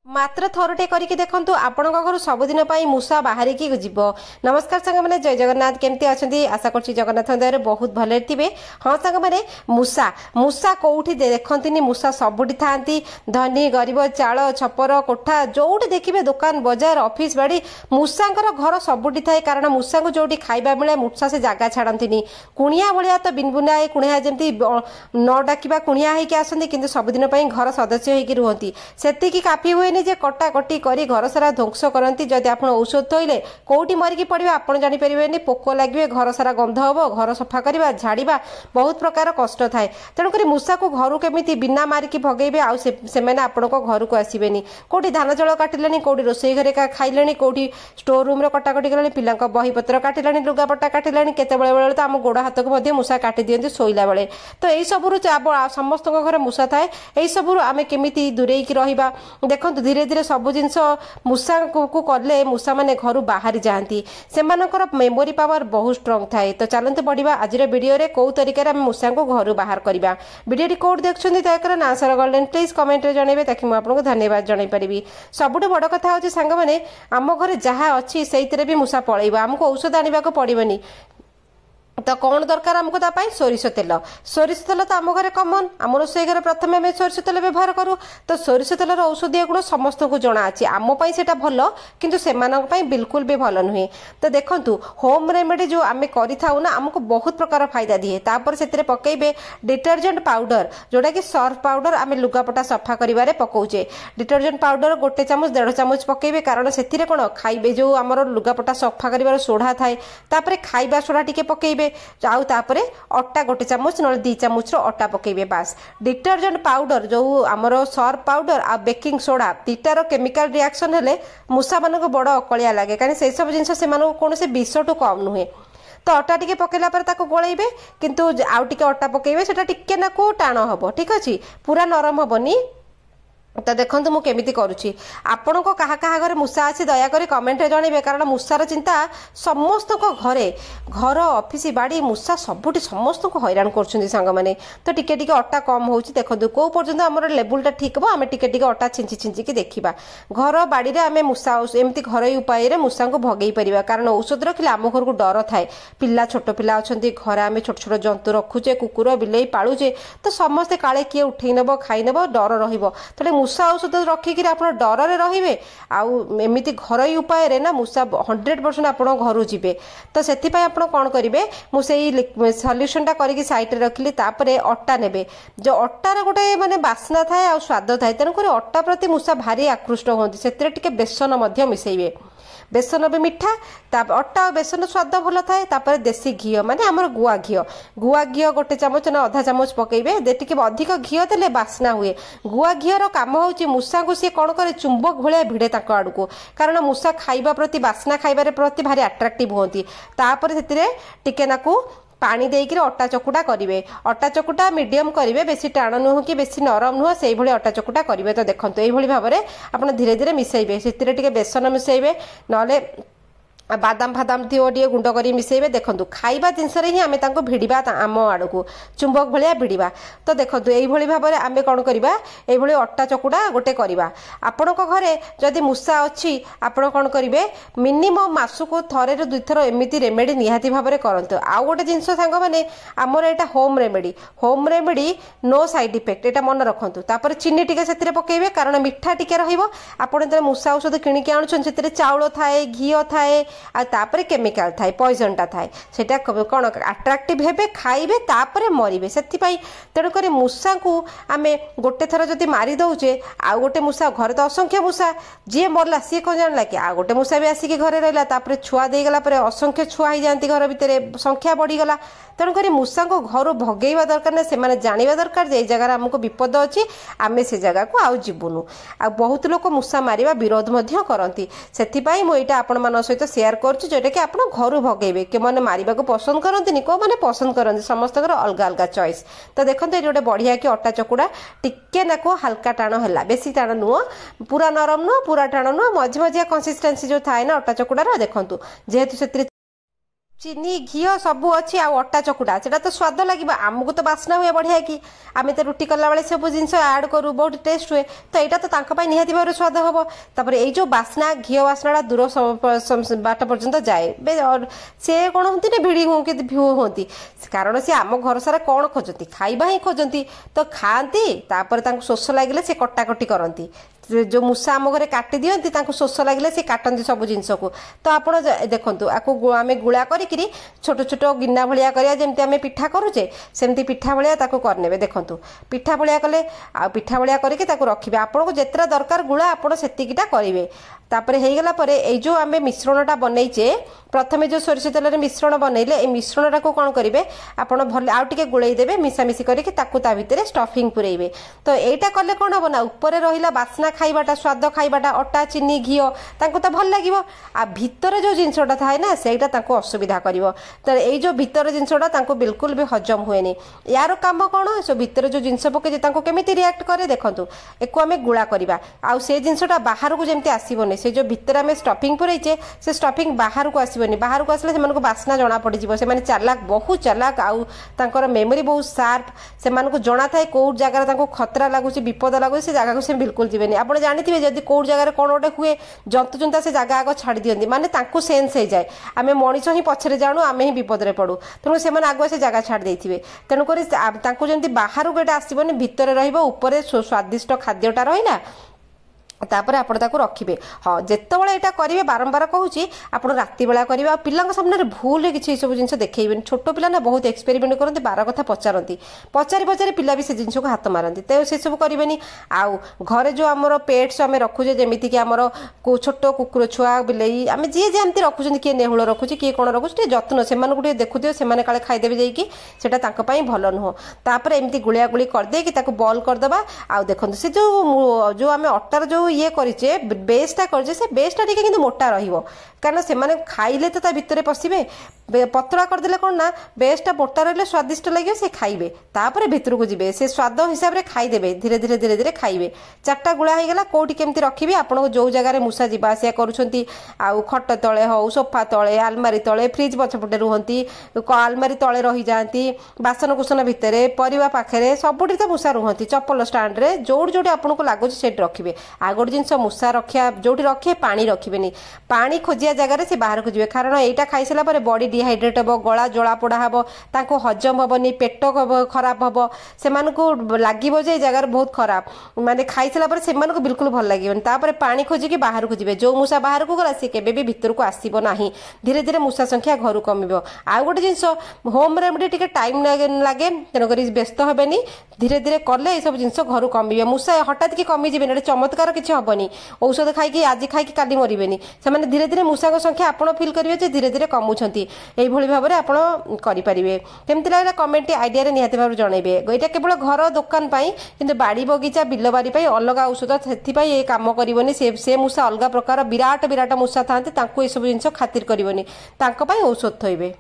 मात्र थरुटे करके देखंतु आपण घर सबुदिन मूषा बाहर की जीव। नमस्कार सांग मैंने जय जगन्नाथ केमती अच्छी आशा कर जगन्नाथ दया बहुत भले थे। हाँ सांग मैंने मूषा मूषा कौटी देखती मूषा सबुठी था धनी गरीब चाल छपर कोठा जोटी देखिए दुकान बजार ऑफिस बाड़ी मूषा घर सबुठी थाए कारण मूषा को जो खाଇବା मिले मूषा से जगह छाड़ती कुणिया भाया तो बिनबुना कुणिया जमी न डाकिबा कुणिया होगी आसती कि सबुदिन घर सदस्य होगी रुहति से काफी हुए जे कटाकटी करी घर सारा ध्वंस करती जदि आप औषध थोइले कौटी मरिकी पड़े आप जानीपर पोक लगे घर सारा गंध हम घर सफा करवा झाड़ा बहुत प्रकार कष्ट थाए तेणुक मूषा को घर केमी बिना मारिकी भगेबे आपण घर को आसबेनि कौटी धान चाउल काटिले कौटी रोसई घरे खाइले कौटी स्टोर रूम कटाकटी कले पिला बहीपत्र काटिले लुगापटा काटिले केत बेले तो आम गोड़ हाथ को मूषा काटि दिखती शोला बेले तो यही सबू समस्त घर मूषा थाए यही सबू आम केमी दूरे रहा देखो धीरे धीरे सब जिन मूषा को कले मूषा माने घर बाहर जाती से मेमोरी पावर बहुत स्ट्रंग थाए। तो चलते बढ़िया आज वीडियो रे कौ तरीके मूषा को घर बाहर करवा वीडियो कौट देखते दयाकर ना सर गोल्डन प्लीज कमेंट रे जनइबे ताकि मुझे आपको धन्यवाद जन पारि। सबुठ बड़ कथा हूँ सांग मैंने आम घर जहाँ अच्छी से भी मूषा पलैब आमको औषध आने को पड़ोनी तो कौन दरकार आमको सोरिष तेल तो आम घर कमन आम रोसई घर प्रथम आम सोरिष तेल व्यवहार करूँ तो सोरिष तेलर औषधीय गुण समस्त को जना अच्छी आम से भल किंतु से बिल्कुल भी भल नुहे। तो देखु होम रेमेडी जो आम करूँ आमको बहुत प्रकार फायदा दिए तापर से पकईबे डिटर्जेंट पाउडर जोटा कि सर्फ पाउडर आम लुगापटा सफा कर पकाउे डिटर्जेंट पाउडर गोटे चामच 1.5 चामच पकईबे कारण से कौन खाइबे जो आम लुगापटा सफा कर सोढ़ा थाए खाइबा सोढ़ा टी पकईबे आउ तापरे अट्टा गोटे चामच न 2 चामच अट्टा पकईबे बास डिटर्जेंट पाउडर जो आमर सर्फ पाउडर आ बेकिंग सोडा दीटार केमिकल रिएक्शन हेले मूषा मान बड़ अकलिया लगे कहीं से सब जिन से कौन से विषठू कम नुहे। तो अटा टिके पकेला पर ताको गोलेबे किंतु आउ टिके अटा पकेबे सेटा टिके ना को टाण हबो ठीक अछि पूरा नरम हबनी। तो देखो मुझे केमी करुँची आपण को कहा कहा घर मूषा अच्छी दयाकोरी कमेंट जनइबे कारण मूषार चिंता समस्त घरे घर ऑफिस बाड़ी मूषा सबुठी समस्त को हैरान कर तो टिके टिके अटा कम हो देखो कौ पर्यटन आम लेवलटा ठीक हम आम टिके टिके अटा छिंची छिंचिकी देखा घर बाड़ी में आम मूषा एमती घर उपाय मूषा को भगई पार कारण औषध रखिले आम घर को डर थाए पिला छोट पिला अच्छा घर आम छोट छोट जंतु रखुचे कुकुर बिले पालुचे तो समस्ते काले किए उठे नब खाई नब डर रही मूषा औषध रखिक आप डर रे आमती घर उपाय ना मूषा 100% आप घर जी तो से कौन करेंगे मुझे सल्यूशनटा करके सैड्रे रखिली अट्टा ने जो अट्टार गोटे माने बास्ना थाए आ स्वाद थाए तेणुक अट्टा प्रति मूषा भारी आकृष्ट होती से बेसन मिसेबे बेसन भी मिठा अट्टा और बेसन स्वाद भल थाए देसी घी माने आमर गुआ घी गोटे चामच ना 1/2 चामच पकईबे टे अधिक घी देले बास्ना हुए गुआ घीर काम हो मूषा को सी कौन करे चुंबक भाया भिड़े आड़ को कारण मूषा खाइबा प्रति बास्ना खाइबार प्रति भारी अट्राक्टिव होती टिके नाकू पानी देकर अटा चकुटा करेंगे अटा चकुटा मीडियम करेंगे बेसी टाण नुह कि बेसी नरम नुह से अटा चकुटा करेंगे। तो देखो यही भाव में आप धीरे धीरे मिसेबे से बेसन मिसेबे ना बादाम फादाम थी गुंड कर मिसेबे देखो खाइबा जिनस ही आम भिड़ा आम आड़ को चुंबक भाया भिड़ा। तो देखो यही भाव में आम कौन करवा ये अटा चकुड़ा गोटे करवा आपण घरे जदि मूषा अच्छी आपण कौन करेंगे मिनिमम मासको थरे 2 थर एमती रेमेडी निहाती भाव में करते। आउ गोटे जिनस सांग मैंने आमर यहाँ home remedy no side effect यहाँ मन रखु तापर चीनी टिके से पकईबे कारण मिठा टिके रहा मूषा औषध किणिकी आणुछन से चाउल थाए घी थाए आपर केमिकाल थाए पॉइजनटा थाए सेटा कौन अट्राक्टिव हेबे खाइबे तापर मरिबे से तेणुक मूषा को आम गोटे थर जदि मारी दौचे आउ गोटे मूषा घर तो असंख्य मूषा जी मरला सी कौन जानला कि आ गोटे मूषा भी आसिक घरे रहा छुआ देगला असंख्य छुआ हो जाती घर भितर संख्या बढ़ीगला तेणुक मूषा को घर भगेवा दरकार ना से जाना दरकार जे जगार आमको विपद अच्छी आम से जगह को आउ जीवनु आ बहुत लोग मूषा मारिबा विरोध करती से मुझे आपण मान सहित शेयर जोटा कि आप घर भगेबे के मैंने मारिबा को पसंद करती कौ मैंने पसंद करती समस्त अलग अलग चॉइस। तो देखो ये गोटे बढ़िया कि अटा चकुड़ा टिके नाको हल्का टाण है बेसी टाण नुह पूरा नरम नुह पूरा टाण नुह मझी मझिया कंसिस्टेंसी जो थाए ना अटा चकुड़ार देखो जेहेतु से चिनी घी सबू अच्छी अटा चकुटा से तो स्वाद लगे आमको तो बास्ना हुए बढ़िया कि आम तो रुटी कला बेले सब जिन आड करूँ बहुत टेस्ट हुए तो यहाँ तो निहाती भाव स्वाद हम तापर ये जो बास्ना घी बास्ना दूर बाट पर्यंत जाए सी कौन होती ना भिड़ी हूँ कि भ्यू होती कारण सी आम घर सारा कौन खोजती खाइबा ही खोजती तो खाती शोष लगे से कटाकटी करती जो मूसा आम घरे काटी दियंती तांको शोष लगे से काटती सब जिनस को तो आप देखु आपको आम गुला करी छोट छोट गिना भाया करिया जमती आम पिठा करुचे सेमती पिठा भाया करने देखु पिठा भाया कले आ पिठा भाया करके रखिए आपको जितना दरकार गुला आप सेतिकीटा करेंगे तापर होगला ये जो आम मिश्रणटा बनईचे प्रथमे जो सोरिष तेल मिश्रण बनइले ए मिश्रणटा को कौन करेंगे आपड़ भल आउ टे गोलईदेवे मिसामिशी करके भितर स्टफिंग पुरेबे तो यहाँ कले कौन हम ना ऊपर रहा बास्ना खाइबाटा स्वाद खाइबाटा अटा चिनी घी तो भल लगे आ भितर जो जिनसटा थाए ना सेटा असुविधा कर तो ये जो भितर जिनसटा बिल्कुल भी हजम हुए यार काम कौन सो भितर जो जिनस पकई केमी रिएक्ट करे देखो एक आम गुला करवा आउ से जिनसटा बाहर को जमी आसबनी से जो भितर आम स्टफिंग पुरईचे से स्टफिंग बाहर को आसबनी बाहर को आसले से बास्ना जना पड़ से चालाक बहुत चालाक आउ मेमोरी बहुत सार्प से जना थाए कौ जगार खतरा लगुच विपद लगुच से जगह को बिल्कुल जीवे आप जानते जब कौ जगह कौन गोटे हुए जंतु जुंता से जगह आग छाड़ी दिखती माने सेन्स हो जाए आम मनीष ही पछरे जानू आम ही विपद में पड़ू तेणु से आगुआ से जगह छाड़ी देते तेणुक जमी बाहर को आसबनी भितर ऊपर स्वादिष्ट खाद्यटा रहा तापर आप रखिए हाँ जितेबाला यहाँ करेंगे बारंबार कहूँ आप राति बेला करेंगे पिला सामने भूल किसी सब जिन देखेबे छोट पिला ना बहुत एक्सपेरिमेंट करते बार कथा पचारती पचारि पचारि पिला भी से जिन को हाथ मारती तो से सब करेंगे आउ घरे जो आमर पेट्स आम रखुचे जमीक आमर छोट कुकुर छुआ बिलई आम जी जमी रखुच्च किए नेहुल रखुचे किए कौन रखुचे जत्न से देखुए से काले खाईदेवे जाकि भल नुह तापर एमती गुलिया गुली करदे बॉल करदे आउ देखो से जो आम अटार जो ये करिचे बेसटा करिचे से बेसटा टिके किंतु मोटा रहिबो कारण से माने खाइले तो ता भितरे पसिबे पतला करदेले कौन ना बेसटा मोटा रहिले स्वादिष्ट लगे से खाइबे तापर भितर को जीवे से स्वाद हिसाब रे खाइदेबे धीरे धीरे धीरे धीरे खाइबे चारटा गुला हो गला कोटी केमती रखिबे आपन जो जगह मूसा जीवा आसिया करूछंती आउ खट तले हो सोफा तले आलमारी तले फ्रिज पछपटे रुहंती आलमारी तले रही जाती बासन कुसन भितरे परिवा पाखरे सबुठी तो मूसा रुहंती चप्पल स्टैंड रे जोड़ जोड़ी आपन को लागुच सेट रखिबे आ गोटे जिनस मूसा रखिया जोटी रखिए पानी रखिबेनी पानी खोजिया जगह से बाहर को जीवे कारण एटा खाई सारा पर बॉडी डिहाइड्रेट हम गला जला पोड़ा हम तांको हजम हेनी पेट खराब हम से लगे जे जगार बहुत खराब माने खाई सारा पर से बिल्कुल भल लगे तापर पानी खोजिकी बाहर को जीवे जो मूसा बाहर को गला सी केबे भी भितर को आसीबो नाही धीरे धीरे मूसा संख्या घर कमिबो आ गोटे जिनस होम रेमेडी टिके टाइम लगे तेणुक व्यस्त हेनी धीरे धीरे कले ये सब जिनस घर कमिबे मूसा हठात कि कमी जीवे चमत्कार किसी हेनी औषध खाई आज खाई काली मरबेनी से धीरे धीरे मूसा संख्या आपड़ फिल करेंगे धीरे धीरे कमुंट यही भाव में आपरें केमती लगे कमेंट आइडिया निहाती भाव जनइबे यहाँ केवल घर दुकान कि बाड़ी बगीचा बिल बारी अलग औषध से ये कम करनी से मूसा अलग प्रकार विराट विराट मूसा था ये सब जिन खातिर करनी औषध थोबे।